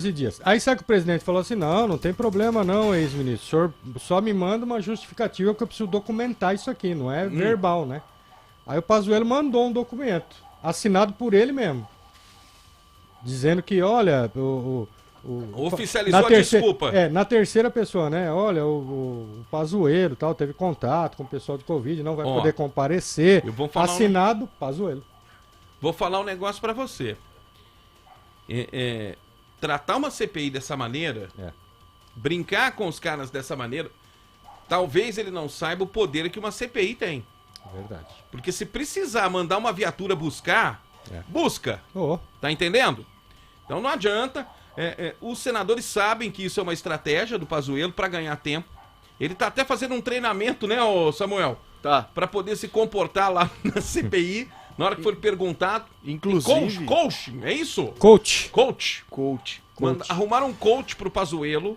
dias. Aí sabe que o presidente falou assim, não tem problema não, ex-ministro, o senhor só me manda uma justificativa que eu preciso documentar isso aqui, não é verbal, né? Aí o Pazuello mandou um documento, assinado por ele mesmo, dizendo que, olha, oficializou a desculpa. Na terceira pessoa, né? Olha, o Pazuello tal, teve contato com o pessoal de Covid, não vai poder comparecer. Assinado, Pazuello. Vou falar um negócio pra você. Tratar uma CPI dessa maneira, brincar com os caras dessa maneira, talvez ele não saiba o poder que uma CPI tem. Verdade. Porque se precisar mandar uma viatura buscar, busca. Tá entendendo? Então não adianta. Os senadores sabem que isso é uma estratégia do Pazuello para ganhar tempo. Ele tá até fazendo um treinamento, né, Samuel? Tá. Para poder se comportar lá na CPI, na hora que for perguntado. Inclusive... Coaching, é isso? Coach. Arrumaram um coach pro Pazuello,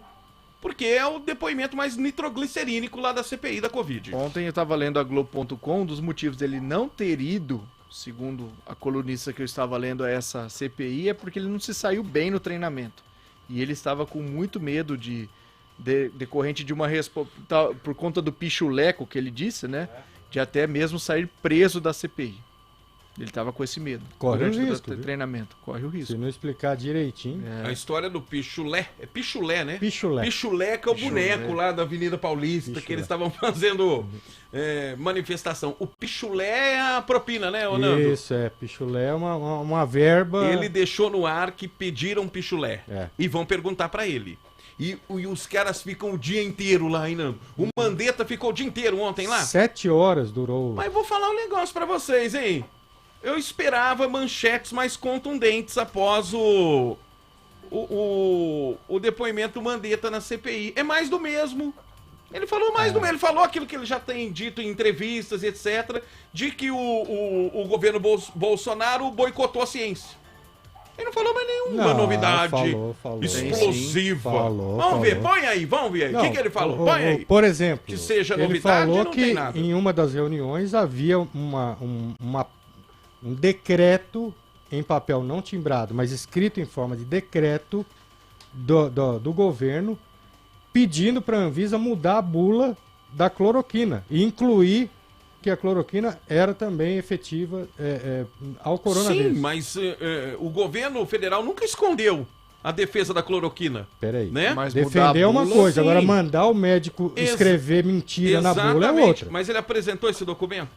porque é o depoimento mais nitroglicerínico lá da CPI da Covid. Ontem eu estava lendo a Globo.com, um dos motivos dele não ter ido, segundo a colunista que eu estava lendo, a essa CPI, é porque ele não se saiu bem no treinamento. E ele estava com muito medo decorrente de uma por conta do pichuleco que ele disse, né? De até mesmo sair preso da CPI. Ele estava com esse medo. Corre o risco. Treinamento. Corre o risco. Se não explicar direitinho. A história do pichulé. É pichulé, né? Pichulé. Pichulé, que é o boneco lá da Avenida Paulista, que eles estavam fazendo manifestação. O pichulé é a propina, né, Nando? Isso, pichulé é uma verba. Ele deixou no ar que pediram pichulé. E vão perguntar pra ele. E os caras ficam o dia inteiro lá, hein, Nando? O Mandetta ficou o dia inteiro ontem lá. 7 horas durou. Mas vou falar um negócio pra vocês, hein? Eu esperava manchetes mais contundentes após o depoimento do Mandetta na CPI. É mais do mesmo. Ele falou mais do mesmo. Ele falou aquilo que ele já tem dito em entrevistas, etc. De que o governo Bolsonaro boicotou a ciência. Ele não falou mais nenhuma novidade falou. explosiva. Falou. Vamos ver, põe aí. O que ele falou? Põe aí. Por exemplo, que seja ele novidade, falou não que tem nada. em uma das reuniões havia um decreto em papel não timbrado, mas escrito em forma de decreto do governo pedindo para a Anvisa mudar a bula da cloroquina e incluir que a cloroquina era também efetiva ao coronavírus. Sim, mas o governo federal nunca escondeu a defesa da cloroquina. Peraí, né? Mas defender é uma coisa, sim. Agora mandar o médico escrever mentira na bula é outra. Mas ele apresentou esse documento?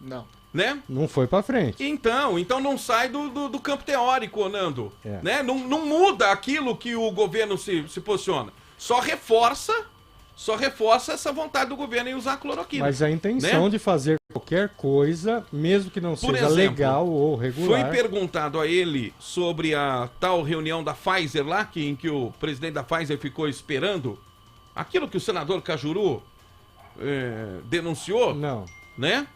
Não. Né? Não foi pra frente. Então não sai do campo teórico, Nando. Né? Não muda aquilo que o governo se posiciona. Só reforça essa vontade do governo em usar a cloroquina. Mas a intenção de fazer qualquer coisa, mesmo que não seja legal ou regular... Foi perguntado a ele sobre a tal reunião da Pfizer lá, em que o presidente da Pfizer ficou esperando, aquilo que o senador Cajuru denunciou. Não. Né?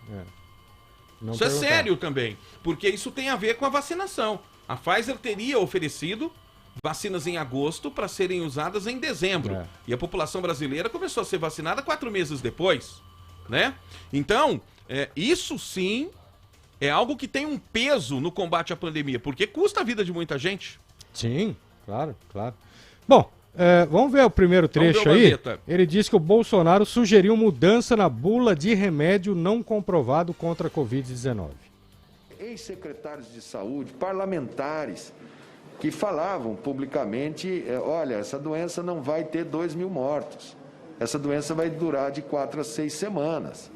Não isso é sério também, porque isso tem a ver com a vacinação. A Pfizer teria oferecido vacinas em agosto para serem usadas em dezembro. E a população brasileira começou a ser vacinada 4 meses depois, né? Então, isso sim é algo que tem um peso no combate à pandemia, porque custa a vida de muita gente. Sim, claro. Bom, vamos ver o primeiro trecho aí. Ele diz que o Bolsonaro sugeriu mudança na bula de remédio não comprovado contra a Covid-19. Ex-secretários de saúde, parlamentares, que falavam publicamente, olha, essa doença não vai ter 2.000 mortos. Essa doença vai durar de 4 a 6 semanas.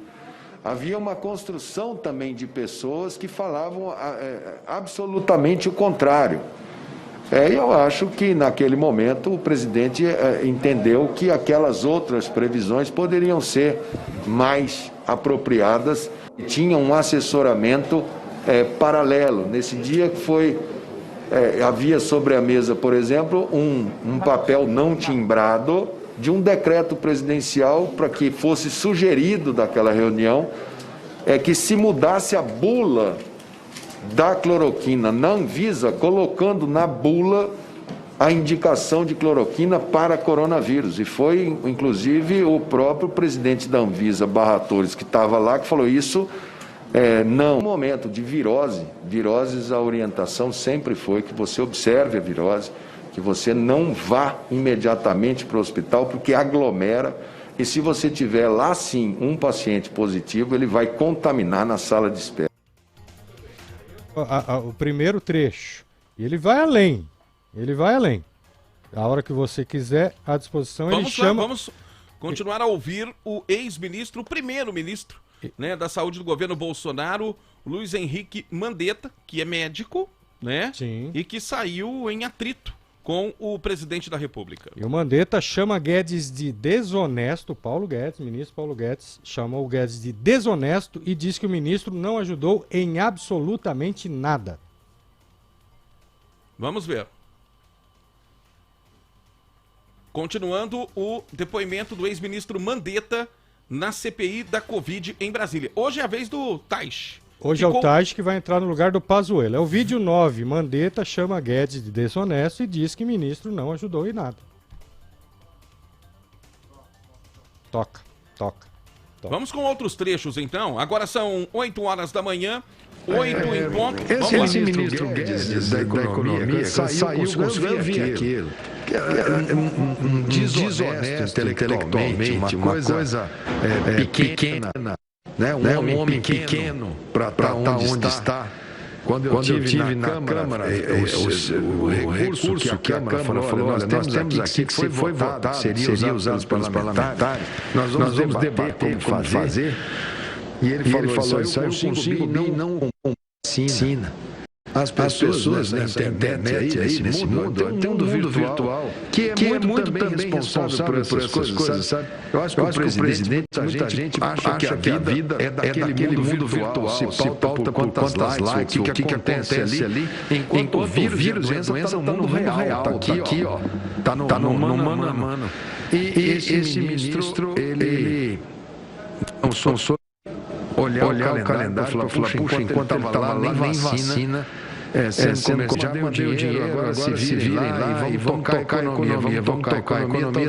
Havia uma construção também de pessoas que falavam absolutamente o contrário. Eu acho que, naquele momento, o presidente entendeu que aquelas outras previsões poderiam ser mais apropriadas e tinha um assessoramento paralelo. Nesse dia que havia sobre a mesa, por exemplo, um papel não timbrado de um decreto presidencial para que fosse sugerido daquela reunião que se mudasse a bula da cloroquina na Anvisa, colocando na bula a indicação de cloroquina para coronavírus. E foi, inclusive, o próprio presidente da Anvisa, Barra Torres, que estava lá, que falou isso. Não, no momento de viroses, a orientação sempre foi que você observe a virose, que você não vá imediatamente para o hospital, porque aglomera, e se você tiver lá sim um paciente positivo, ele vai contaminar na sala de espera. O primeiro trecho, ele vai além, A hora que você quiser, à disposição, ele chama... Vamos continuar a ouvir o ex-ministro, o primeiro-ministro, né, da saúde do governo Bolsonaro, Luiz Henrique Mandetta, que é médico, né? Sim. E que saiu em atrito com o presidente da República. E o Mandetta chama Guedes de desonesto, ministro Paulo Guedes, chamou o Guedes de desonesto e diz que o ministro não ajudou em absolutamente nada. Vamos ver. Continuando o depoimento do ex-ministro Mandetta na CPI da Covid em Brasília. Hoje é a vez do Taish. Hoje é o Taish que vai entrar no lugar do Pazuello. É o vídeo 9. Mandetta chama Guedes de desonesto e diz que o ministro não ajudou em nada. Toca. Vamos com outros trechos, então. Agora são 8 horas da manhã, 8 em ponto. Esse ministro Guedes da Economia saiu com eu vi aquilo. Um desonesto intelectualmente, uma coisa pequena. Né? Um homem pequeno para onde está. Quando eu tive na Câmara, o recurso que a Câmara falou, olha, nós temos aqui que foi votado, seria usado pelos parlamentares, nós vamos debater como fazer. E ele falou, isso aí eu consigo bem, não com vacina. As pessoas na internet, nesse mundo, tem um mundo virtual que é muito também responsável por essas coisas, sabe? Eu acho que o presidente, muita gente acha que a vida é daquele mundo virtual, se pauta por quantas likes, o que acontece ali, enquanto o vírus e a doença está no mundo real, está aqui, ó, está no mano a mano. E esse ministro, ele não só olhar o calendário e falar, puxa, enquanto ele estava lá, nem vacina, sendo já deu dinheiro, agora se virem lá e vamos tocar a economia,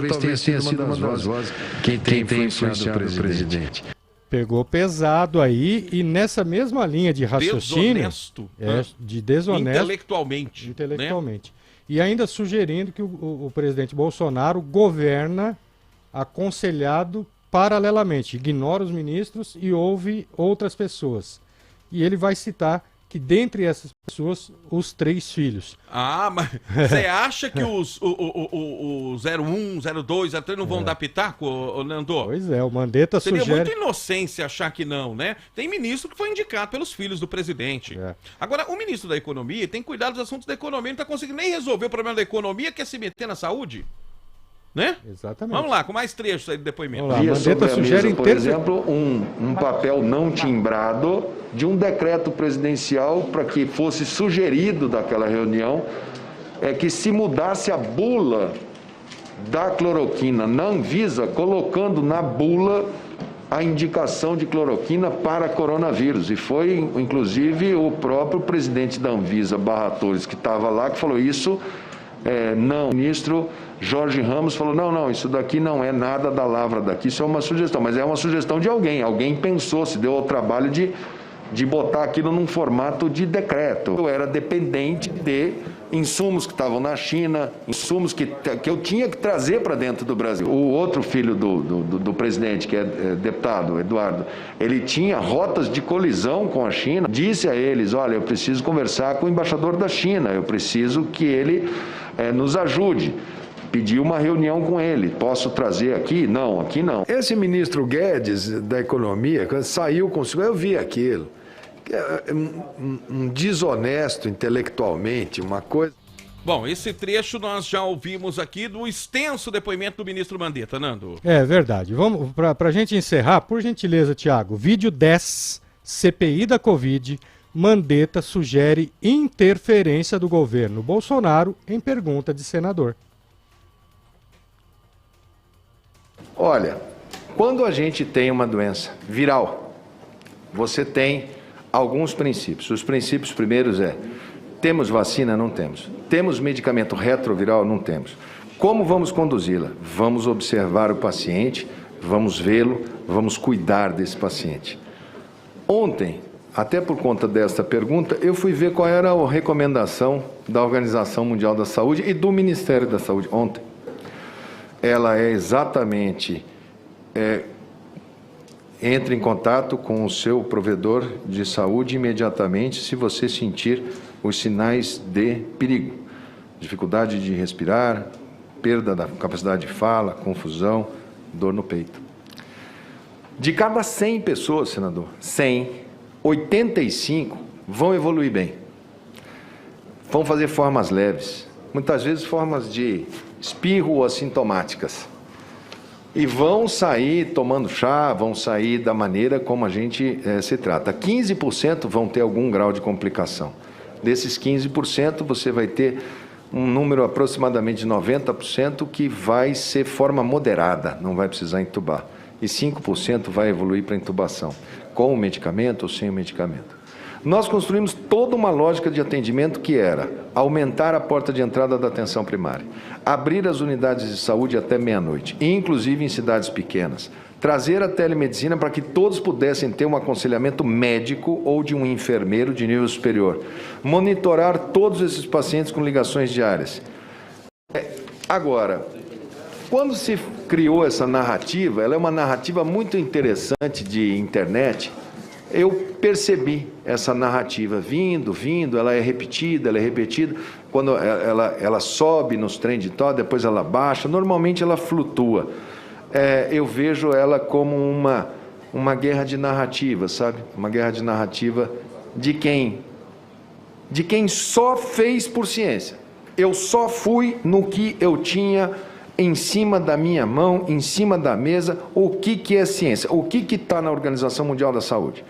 talvez tenha sido uma das vozes quem tem influenciado o presidente. Pegou pesado aí e nessa mesma linha de raciocínio... de desonesto. Intelectualmente. Né? E ainda sugerindo que o presidente Bolsonaro governa aconselhado paralelamente, ignora os ministros e ouve outras pessoas. E ele vai citar que dentre essas pessoas, os 3 filhos. Ah, mas você acha que os 01, 02, 03 não vão dar pitaco, Nando? Pois é, o Mandetta Seria muita inocência achar que não, né? Tem ministro que foi indicado pelos filhos do presidente. Agora, o ministro da Economia tem que cuidar dos assuntos da economia, não está conseguindo nem resolver o problema da economia, quer se meter na saúde. Né? Exatamente. Vamos lá, com mais trechos aí do depoimento. Mandetta sugere, por exemplo, um papel não timbrado de um decreto presidencial para que fosse sugerido daquela reunião que se mudasse a bula da cloroquina na Anvisa, colocando na bula a indicação de cloroquina para coronavírus. E foi, inclusive, o próprio presidente da Anvisa, Barra Torres, que estava lá, que falou isso. Não, o ministro Jorge Ramos falou, não, isso daqui não é nada da lavra daqui, isso é uma sugestão, mas é uma sugestão de alguém pensou, se deu ao trabalho de botar aquilo num formato de decreto. Eu era dependente de insumos que estavam na China, insumos que eu tinha que trazer para dentro do Brasil. O outro filho do presidente, que é deputado, Eduardo, ele tinha rotas de colisão com a China, disse a eles, olha, eu preciso conversar com o embaixador da China, eu preciso que ele nos ajude. Pedi uma reunião com ele. Posso trazer aqui? Não, aqui não. Esse ministro Guedes da Economia saiu consigo, eu vi aquilo. Um desonesto intelectualmente, uma coisa... Bom, esse trecho nós já ouvimos aqui do extenso depoimento do ministro Mandetta, Nando. É verdade. Vamos para a gente encerrar, por gentileza, Tiago. Vídeo 10, CPI da Covid, Mandetta sugere interferência do governo Bolsonaro em pergunta de senador. Olha, quando a gente tem uma doença viral, você tem alguns princípios. Os princípios primeiros temos vacina? Não temos. Temos medicamento retroviral? Não temos. Como vamos conduzi-la? Vamos observar o paciente, vamos vê-lo, vamos cuidar desse paciente. Ontem, até por conta desta pergunta, eu fui ver qual era a recomendação da Organização Mundial da Saúde e do Ministério da Saúde ontem. Ela é exatamente... entre em contato com o seu provedor de saúde imediatamente se você sentir os sinais de perigo. Dificuldade de respirar, perda da capacidade de fala, confusão, dor no peito. De cada 100 pessoas, senador, 85 vão evoluir bem. Vão fazer formas leves, muitas vezes formas de espirro ou assintomáticas. E vão sair tomando chá, vão sair da maneira como a gente se trata. 15% vão ter algum grau de complicação. Desses 15%, você vai ter um número aproximadamente de 90% que vai ser forma moderada, não vai precisar entubar. E 5% vai evoluir para intubação, com o medicamento ou sem o medicamento. Nós construímos toda uma lógica de atendimento que era aumentar a porta de entrada da atenção primária, abrir as unidades de saúde até meia-noite, inclusive em cidades pequenas, trazer a telemedicina para que todos pudessem ter um aconselhamento médico ou de um enfermeiro de nível superior, monitorar todos esses pacientes com ligações diárias. Agora, quando se criou essa narrativa, ela é uma narrativa muito interessante de internet. Eu percebi essa narrativa vindo, ela é repetida, quando ela sobe nos trend top, depois ela baixa, normalmente ela flutua. Eu vejo ela como uma guerra de narrativa, sabe? Uma guerra de narrativa de quem só fez por ciência. Eu só fui no que eu tinha em cima da minha mão, em cima da mesa, o que é ciência, o que está na Organização Mundial da Saúde,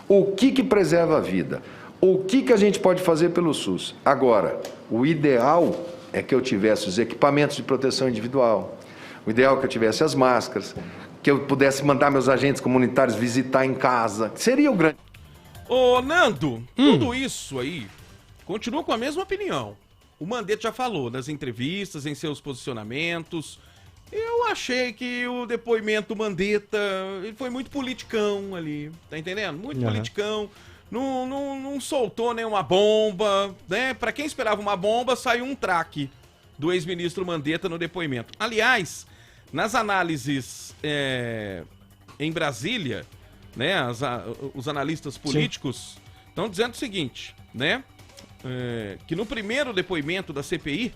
o que preserva a vida, o que a gente pode fazer pelo SUS. Agora, o ideal é que eu tivesse os equipamentos de proteção individual, o ideal é que eu tivesse as máscaras, que eu pudesse mandar meus agentes comunitários visitar em casa, seria o grande... Ô, Nando, tudo isso aí continua com a mesma opinião. O Mandetta já falou nas entrevistas, em seus posicionamentos. Eu achei que o depoimento do Mandetta ele foi muito politicão ali, tá entendendo? Muito politicão. Não soltou nenhuma bomba, né? Pra quem esperava uma bomba, saiu um traque do ex-ministro Mandetta no depoimento. Aliás, nas análises em Brasília, né? Os analistas políticos estão dizendo o seguinte, né? Que no primeiro depoimento da CPI,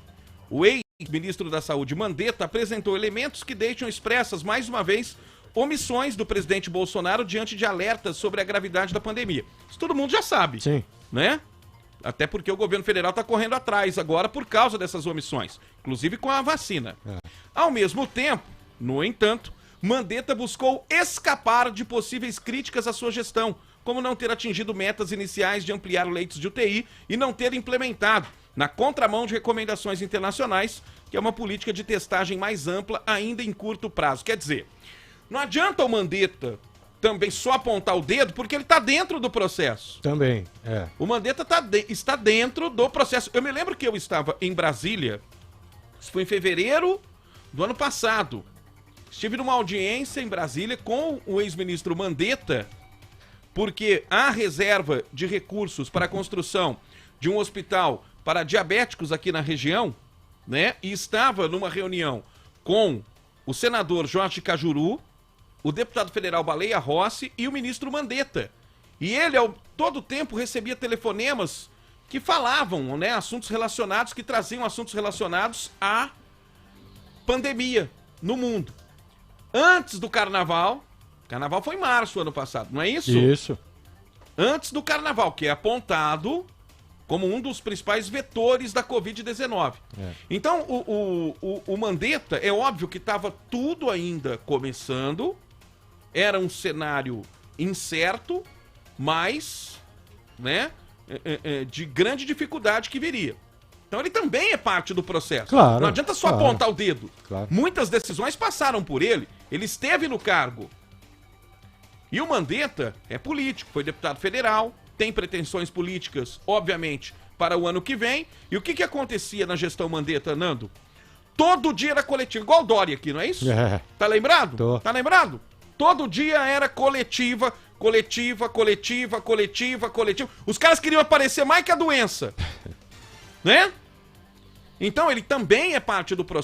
o ex-ministro da Saúde, Mandetta, apresentou elementos que deixam expressas, mais uma vez, omissões do presidente Bolsonaro diante de alertas sobre a gravidade da pandemia. Isso todo mundo já sabe, né? Até porque o governo federal está correndo atrás agora por causa dessas omissões, inclusive com a vacina. Ao mesmo tempo, no entanto, Mandetta buscou escapar de possíveis críticas à sua gestão, como não ter atingido metas iniciais de ampliar leitos de UTI e não ter implementado, na contramão de recomendações internacionais, que é uma política de testagem mais ampla ainda em curto prazo. Quer dizer, não adianta o Mandetta também só apontar o dedo, porque ele está dentro do processo. Também, O Mandetta está dentro do processo. Eu me lembro que eu estava em Brasília, isso foi em fevereiro do ano passado. Estive numa audiência em Brasília com o ex-ministro Mandetta, porque há reserva de recursos para a construção de um hospital para diabéticos aqui na região, né? E estava numa reunião com o senador Jorge Cajuru, o deputado federal Baleia Rossi e o ministro Mandetta. E ele, todo o tempo, recebia telefonemas que falavam, né, assuntos relacionados, que traziam assuntos relacionados à pandemia no mundo. Antes do carnaval foi em março do ano passado, não é isso? Isso. Antes do carnaval, que é apontado como um dos principais vetores da Covid-19. Então, o Mandetta, é óbvio que estava tudo ainda começando, era um cenário incerto, mas, né, de grande dificuldade que viria. Então ele também é parte do processo. Claro, não adianta só apontar o dedo. Claro. Muitas decisões passaram por ele, ele esteve no cargo. E o Mandetta é político, foi deputado federal, tem pretensões políticas, obviamente, para o ano que vem. E o que acontecia na gestão Mandetta, Nando? Todo dia era coletivo, igual o Dória aqui, não é isso? Tá lembrado? Tô. Tá lembrado? Todo dia era coletiva Coletiva, coletiva, coletiva, coletiva. Os caras queriam aparecer mais que a doença. Né? Então ele também é parte do processo.